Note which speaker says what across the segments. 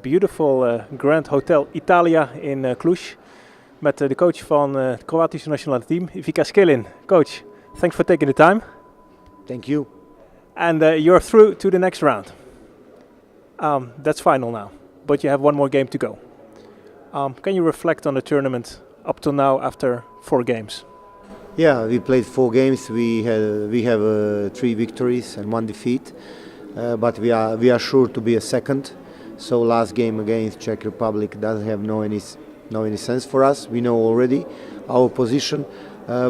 Speaker 1: beautiful Grand Hotel Italia in Cluj. Met de coach van het Kroatische nationale team, Ivica Skelin. Coach, thanks for taking the time.
Speaker 2: Thank you.
Speaker 1: And you're through to the next round. That's final now, but you have one more game to go. Can you reflect on the tournament up till now after 4 games?
Speaker 2: Yeah, we played 4 games. We have 3 victories and 1 defeat, but we are sure to be a second. So last game against Czech Republic doesn't have no any sense for us. We know already our position.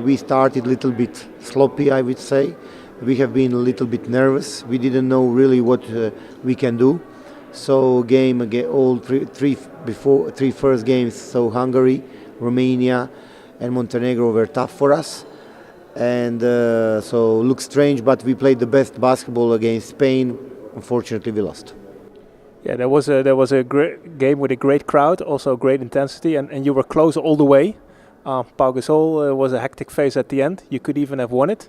Speaker 2: We started a little bit sloppy, I would say. We have been a little bit nervous. We didn't know really what we can do. So all three first games. So Hungary, Romania, and Montenegro were tough for us, and so looks strange. But we played the best basketball against Spain. Unfortunately, we lost.
Speaker 1: Yeah, there was a great game with a great crowd, also great intensity, and you were close all the way. Pau Gasol was a hectic phase at the end. You could even have won it.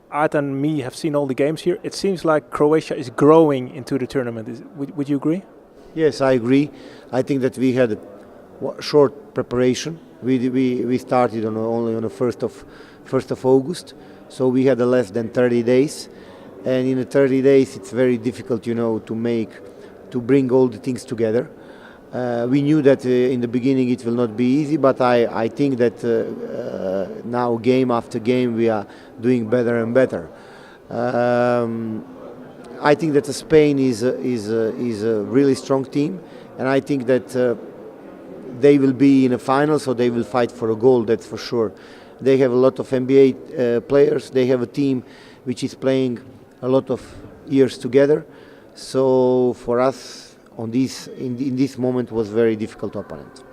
Speaker 1: Art and me have seen all the games here. It seems like Croatia is growing into the tournament. Would you agree?
Speaker 2: Yes, I agree. I think that we had a short preparation. We started only on the 1st of August, so we had less than 30 days. And in the 30 days, it's very difficult, to bring all the things together. We knew that in the beginning it will not be easy, but I think that now game after game we are doing better and better. I think that Spain is a really strong team, and I think that they will be in a final, so they will fight for a goal. That's for sure. They have a lot of NBA players. They have a team which is playing a lot of years together. So for us, in this moment, was very difficult opponent.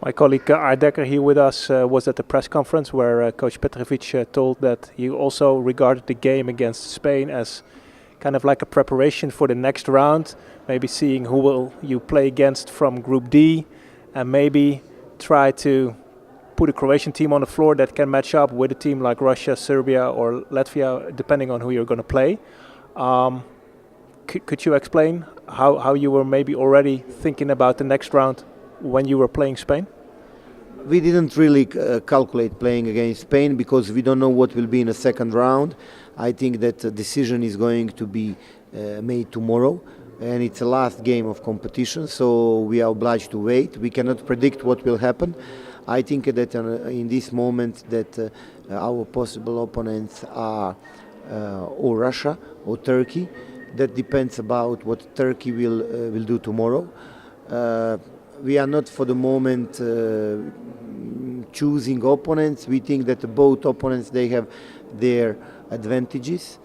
Speaker 1: My colleague Art Dekker here with us was at the press conference where Coach Petrovic told that he also regarded the game against Spain as kind of like a preparation for the next round, maybe seeing who will you play against from Group D, and maybe try to put a Croatian team on the floor that can match up with a team like Russia, Serbia or Latvia, depending on who you're going to play. Could you explain how you were maybe already thinking about the next round when you were playing Spain?
Speaker 2: We didn't really calculate playing against Spain because we don't know what will be in the second round. I think that the decision is going to be made tomorrow, and it's the last game of competition, so we are obliged to wait. We cannot predict what will happen. I think that in this moment that our possible opponents are or Russia or Turkey. That depends about what Turkey will do tomorrow. We are not for the moment choosing opponents. We think that both opponents, they have their advantages.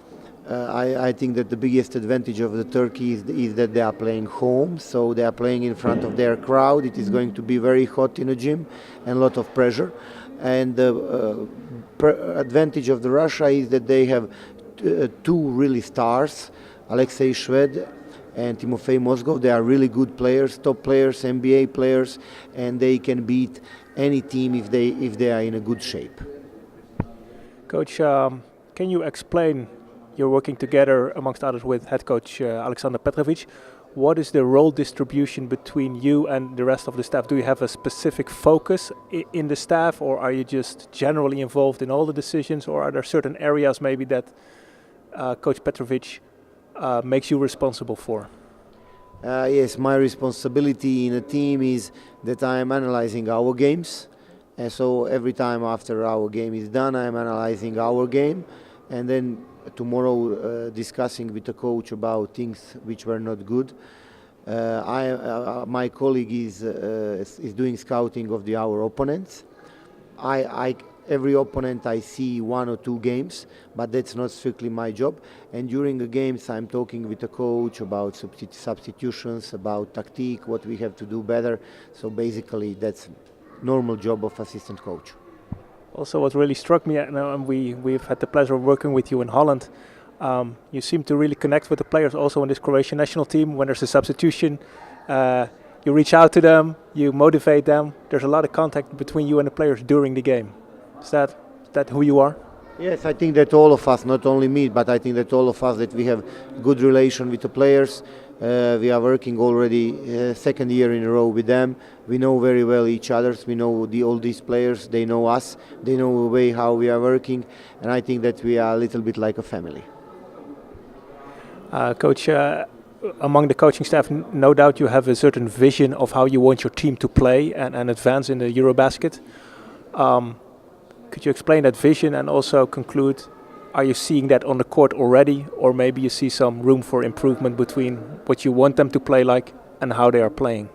Speaker 2: I think that the biggest advantage of the Turkey is that they are playing home, so they are playing in front of their crowd. It is going to be very hot in the gym and a lot of pressure. And the advantage of the Russia is that they have 2 really stars, Alexei Shved and Timofey Mozgov. They are really good players, top players, NBA players, and they can beat any team if they are in a good shape.
Speaker 1: Coach, can you explain? You're working together, amongst others, with head coach Alexander Petrovic. What is the role distribution between you and the rest of the staff? Do you have a specific focus in the staff, or are you just generally involved in all the decisions, or are there certain areas maybe that Coach Petrovic makes you responsible for?
Speaker 2: Yes, my responsibility in a team is that I am analyzing our games, and so every time after our game is done, I am analyzing our game, and then tomorrow discussing with the coach about things which were not good. My colleague is doing scouting of our opponents. Every opponent I see 1 or 2 games, but that's not strictly my job. And during the games I'm talking with the coach about substitutions, about tactique, what we have to do better. So basically that's normal job of assistant coach.
Speaker 1: Also, what really struck me, and we've had the pleasure of working with you in Holland, you seem to really connect with the players also in this Croatian national team. When there's a substitution, you reach out to them, you motivate them. There's a lot of contact between you and the players during the game. Is that who you are?
Speaker 2: Yes, I think that all of us, not only me, but I think that all of us, that we have good relation with the players. We are working already second year in a row with them. We know very well each other. We know all these players. They know us. They know the way how we are working. And I think that we are a little bit like a family.
Speaker 1: Coach, among the coaching staff, no doubt you have a certain vision of how you want your team to play and advance in the EuroBasket. Could you explain that vision and also conclude, are you seeing that on the court already, or maybe you see some room for improvement between what you want them to play like and how they are playing?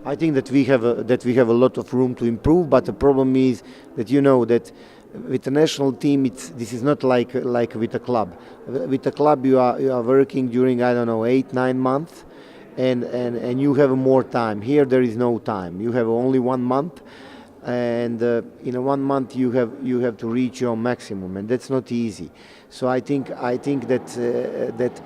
Speaker 2: I think that we have a lot of room to improve, but the problem is that that with the national team, this is not like with a club. With a club, you are working during 8-9 months, and you have more time. Here there is no time. You have only 1 month, and in 1 month you have to reach your maximum, and that's not easy. So I think that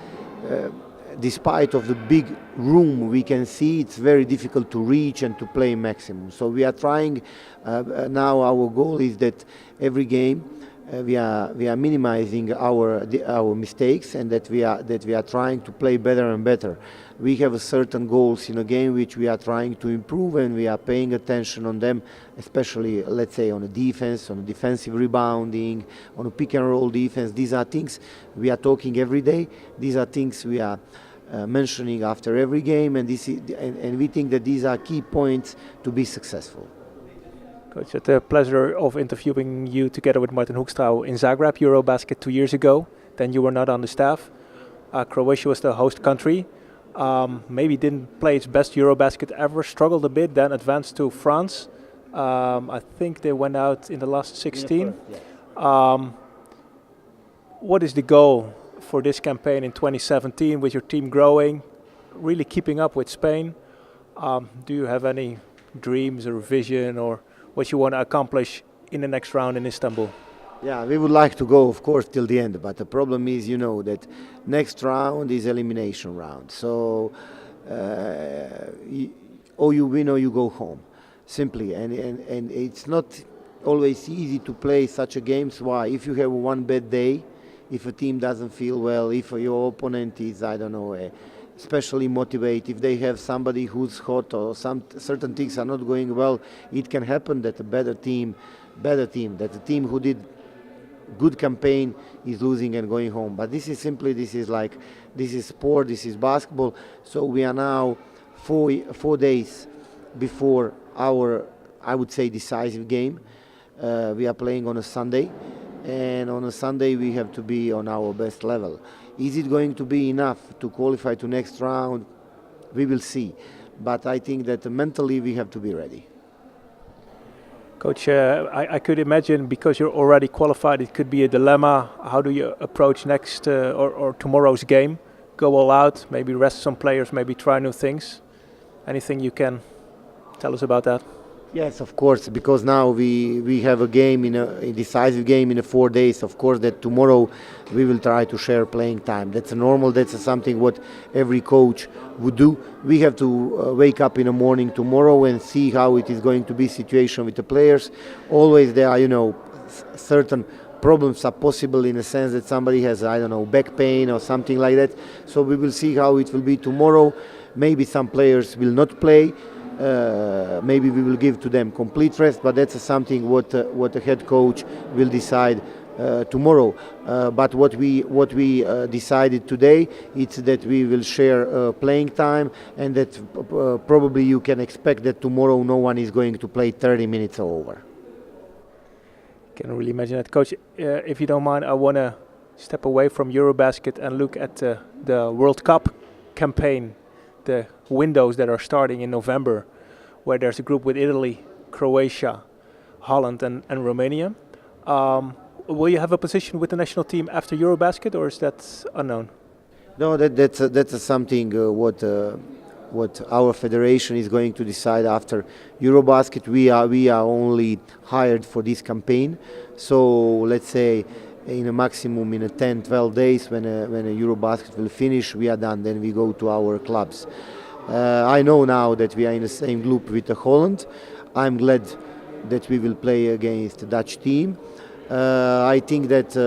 Speaker 2: despite of the big room we can see, it's very difficult to reach and to play maximum. So we are trying. Now our goal is that every game we are minimizing our mistakes, and that we are trying to play better and better. We have certain goals in a game which we are trying to improve, and we are paying attention on them, especially, let's say, on a defense, on a defensive rebounding, on a pick and roll defense. These are things we are talking every day. These are things we are mentioning after every game, and we think that these are key points to be successful.
Speaker 1: Coach, it's a pleasure of interviewing you together with Martin Hoekstra in Zagreb, EuroBasket 2 years ago. Then you were not on the staff. Croatia was the host country. Maybe didn't play its best EuroBasket ever, struggled a bit, then advanced to France. I think they went out in the last 16. What is the goal for this campaign in 2017 with your team growing, really keeping up with Spain? Do you have any dreams or vision or what you want to accomplish in the next round in Istanbul?
Speaker 2: Yeah, we would like to go, of course, till the end. But the problem is, that next round is elimination round. So, or you win or you go home, simply. And it's not always easy to play such a games. Why? If you have one bad day, if a team doesn't feel well, if your opponent is, especially motivated, if they have somebody who's hot or some certain things are not going well, it can happen that a better team, that the team who did good campaign is losing and going home. But this is sport, this is basketball. So we are now 4 days before our, I would say, decisive game. We are playing on a Sunday, and on a Sunday we have to be on our best level. Is it going to be enough to qualify to next round? We will see. But I think that mentally we have to be ready.
Speaker 1: Coach, I could imagine, because you're already qualified, it could be a dilemma. How do you approach next or tomorrow's game? Go all out, maybe rest some players, maybe try new things. Anything you can tell us about that?
Speaker 2: Yes, of course, because now we have a game, a decisive game in 4 days. Of course, that tomorrow we will try to share playing time. That's normal. That's something what every coach would do. We have to wake up in the morning tomorrow and see how it is going to be situation with the players. Always there are, certain problems are possible in a sense that somebody has, back pain or something like that. So we will see how it will be tomorrow. Maybe some players will not play. Maybe we will give to them complete rest, but that's something what the head coach will decide tomorrow. But what we decided today, it's that we will share playing time, and that probably you can expect that tomorrow no one is going to play 30 minutes or over.
Speaker 1: Can really imagine that, Coach. If you don't mind, I want to step away from EuroBasket and look at the World Cup campaign. The windows that are starting in November, where there's a group with Italy, Croatia, Holland and Romania. Will you have a position with the national team after EuroBasket, or is that unknown?
Speaker 2: No, that's something what our federation is going to decide after EuroBasket. We are only hired for this campaign, so let's say in a maximum in 10-12 days when a EuroBasket will finish, we are done. Then we go to our clubs. I know now that we are in the same group with Holland. I'm glad that we will play against the Dutch team. I think that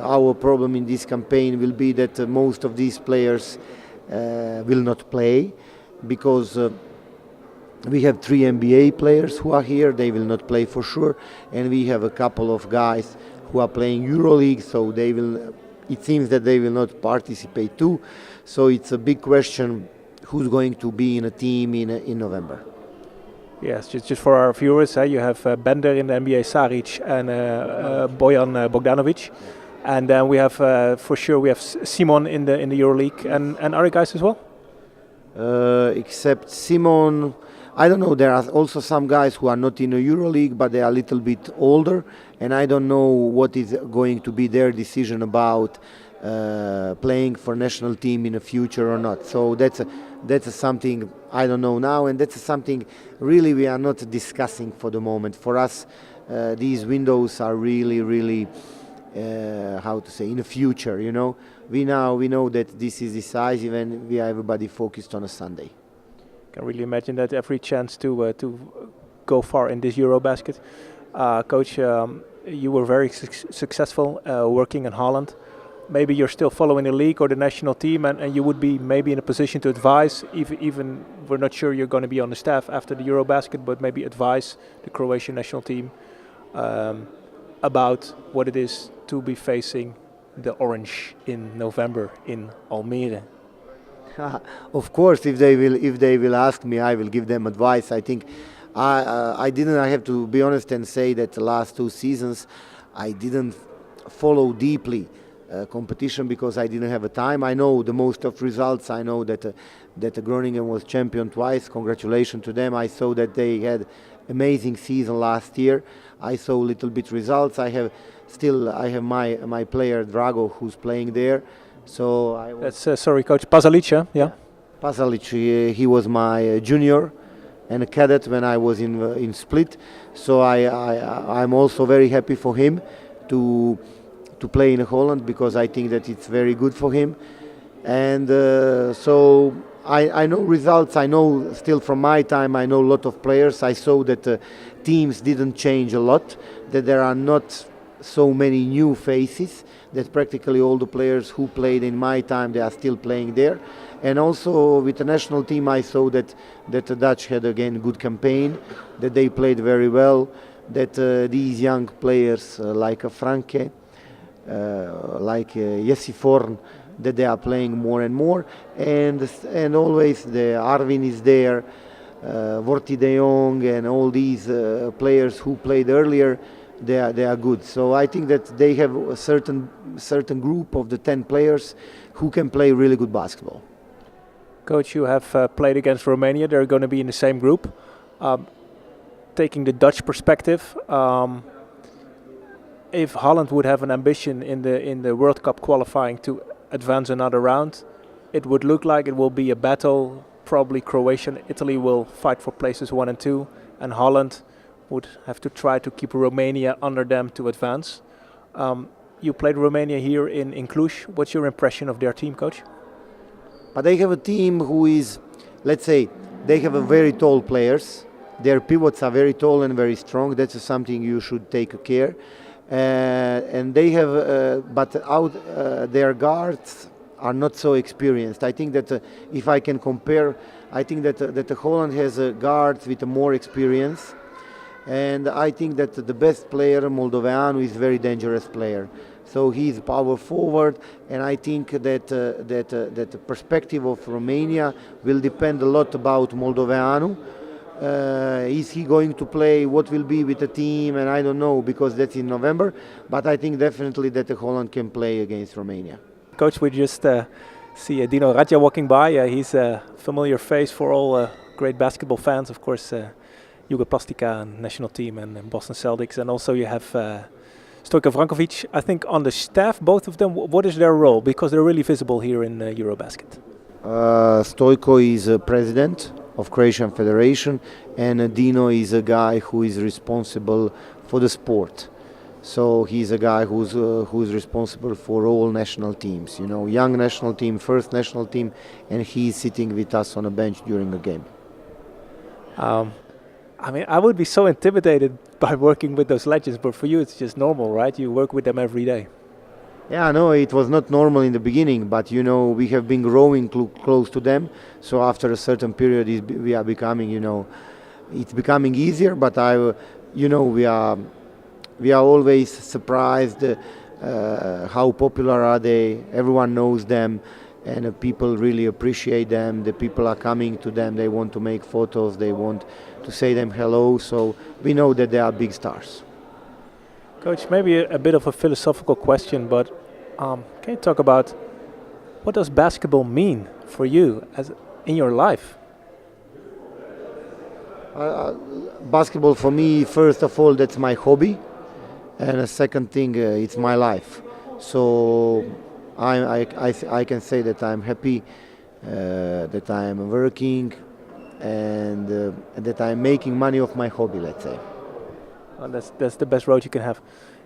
Speaker 2: our problem in this campaign will be that most of these players will not play because we have 3 NBA players who are here. They will not play for sure, and we have a couple of guys who are playing EuroLeague, so they will. It seems that they will not participate too. So it's a big question who's going to be in a team in November.
Speaker 1: Yes, just for our viewers, you have Bender in the NBA, Saric, and Bojan Bogdanovic, and then we have for sure we have Simon in the EuroLeague, and other guys as well.
Speaker 2: Except Simon, I don't know. There are also some guys who are not in the EuroLeague, but they are a little bit older, and I don't know what is going to be their decision about playing for national team in the future or not. So that's something I don't know now, and that's something really we are not discussing for the moment. For us, these windows are really how to say, in the future. You know, we know that this is decisive, and we are everybody focused on a Sunday.
Speaker 1: Can really imagine that every chance to go far in this EuroBasket. Coach, you were very successful working in Holland. Maybe you're still following the league or the national team, and you would be maybe in a position to advise, even we're not sure you're going to be on the staff after the EuroBasket, but maybe advise the Croatian national team about what it is to be facing the Orange in November in Almere.
Speaker 2: Of course, if they will ask me, I will give them advice. I think I have to be honest and say that the last 2 seasons I didn't follow deeply competition because I didn't have a time. I know the most of results. I know that Groningen was champion twice. Congratulations to them. I saw that they had amazing season last year. I saw little bit results. I have my player Drago who's playing there. So
Speaker 1: that's sorry, Coach Pasalic, yeah.
Speaker 2: Pasalic, he was my junior and a cadet when I was in Split. So I'm also very happy for him to play in Holland because I think that it's very good for him. And so I know results. I know still from my time. I know a lot of players. I saw that teams didn't change a lot. That there are not so many new faces, that practically all the players who played in my time, they are still playing there. And also with the national team, I saw that the Dutch had again good campaign, that they played very well, that these young players like Franke, like Jesse Forn, that they are playing more and more, and always the Arvin is there, Vorti de Jong, and all these players who played earlier. They are good. So I think that they have a certain group of the 10 players who can play really good basketball.
Speaker 1: Coach, you have played against Romania. They're going to be in the same group. Taking the Dutch perspective, if Holland would have an ambition in the World Cup qualifying to advance another round, it would look like it will be a battle. Probably Croatia and Italy will fight for places 1 and 2, and Holland would have to try to keep Romania under them to advance. You played Romania here in Cluj. What's your impression of their team, Coach?
Speaker 2: But they have a team who is, let's say, they have a very tall players. Their pivots are very tall and very strong. That's something you should take care. And they have, but their guards are not so experienced. I think that if I can compare, I think that Holland has guards with more experience. And I think that the best player, Moldoveanu, is a very dangerous player. So he's power forward, and I think that the perspective of Romania will depend a lot about Moldoveanu. Is he going to play? What will be with the team? And I don't know, because that's in November. But I think definitely that Holland can play against Romania.
Speaker 1: Coach, we just see Dino Radja walking by. He's a familiar face for all great basketball fans, of course. Jugoplastica national team and Boston Celtics, and also you have Stojko Vrankovic, I think, on the staff, both of them. What is their role? Because they're really visible here in EuroBasket.
Speaker 2: Stojko is president of Croatian Federation, and Dino is a guy who is responsible for the sport. So he's a guy who's responsible for all national teams. You know, young national team, first national team, and he's sitting with us on a bench during a game.
Speaker 1: I mean, I would be so intimidated by working with those legends, but for you it's just normal, right? You work with them every day.
Speaker 2: Yeah, no, it was not normal in the beginning, but we have been growing close to them. So after a certain period, we are becoming, it's becoming easier. But we are always surprised how popular are they. Everyone knows them, and people really appreciate them. The people are coming to them. They want to make photos. They want to say them hello. So we know that they are big stars.
Speaker 1: Coach, maybe a bit of a philosophical question, but can you talk about what does basketball mean for you in your life?
Speaker 2: Basketball for me, first of all, that's my hobby, and a second thing, it's my life. So I can say that I'm happy, that I'm working, and that I'm making money off my hobby, let's say.
Speaker 1: Well, that's the best road you can have.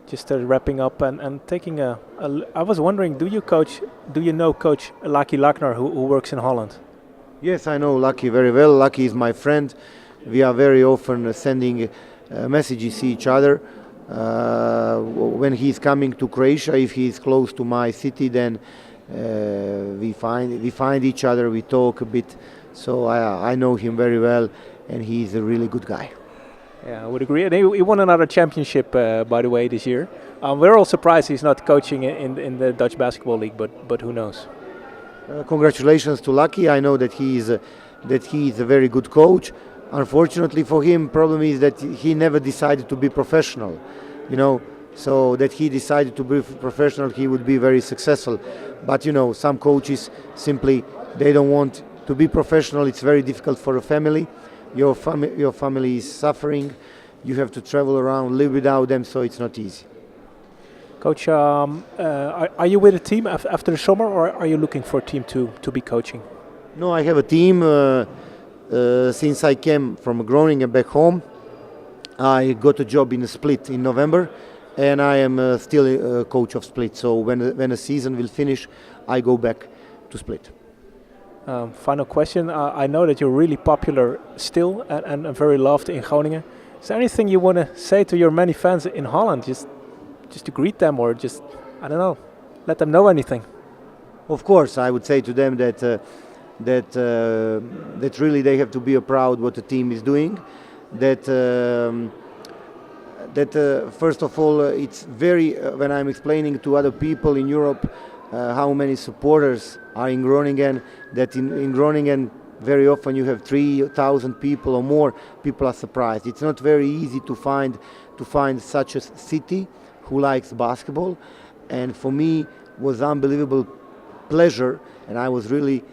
Speaker 1: Just wrapping up and taking I was wondering, do you know Coach Lucky Lackner who works in Holland?
Speaker 2: Yes, I know Lucky very well. Lucky is my friend. We are very often sending messages to each other. When he's coming to Croatia, if he's close to my city, then we find each other. We talk a bit. So I know him very well, and he's a really good guy.
Speaker 1: Yeah, I would agree. And he won another championship, by the way, this year. We're all surprised he's not coaching in the Dutch Basketball League, but who knows?
Speaker 2: Congratulations to Lucky. I know that he is a very good coach. Unfortunately for him, problem is that he never decided to be professional. So that he decided to be professional, he would be very successful. But some coaches simply they don't want to be professional. It's very difficult for a family. Your family is suffering. You have to travel around, live without them, so it's not easy.
Speaker 1: Coach, are you with a team after the summer, or are you looking for a team to be coaching?
Speaker 2: No, I have a team. Since I came from Groningen back home, I got a job in Split in November, and I am still a coach of Split. So when the season will finish, I go back to Split.
Speaker 1: Final question. I know that you're really popular still and very loved in Groningen. Is there anything you want to say to your many fans in Holland? Just to greet them, or just, I don't know, let them know anything?
Speaker 2: Of course, I would say to them that really they have to be proud what the team is doing. That first of all, it's very when I'm explaining to other people in Europe how many supporters are in Groningen. That in Groningen very often you have 3,000 people or more. People are surprised. It's not very easy to find such a city who likes basketball, and for me was unbelievable pleasure, and I was really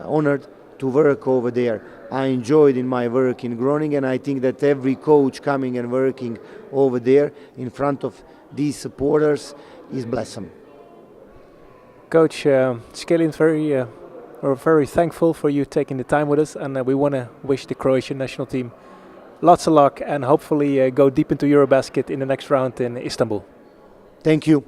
Speaker 2: honored to work over there. I enjoyed in my work in Groningen, and I think that every coach coming and working over there in front of these supporters is blessed.
Speaker 1: Coach Skelin, we're very thankful for you taking the time with us, and we want to wish the Croatian national team lots of luck and hopefully go deep into EuroBasket in the next round in Istanbul.
Speaker 2: Thank you.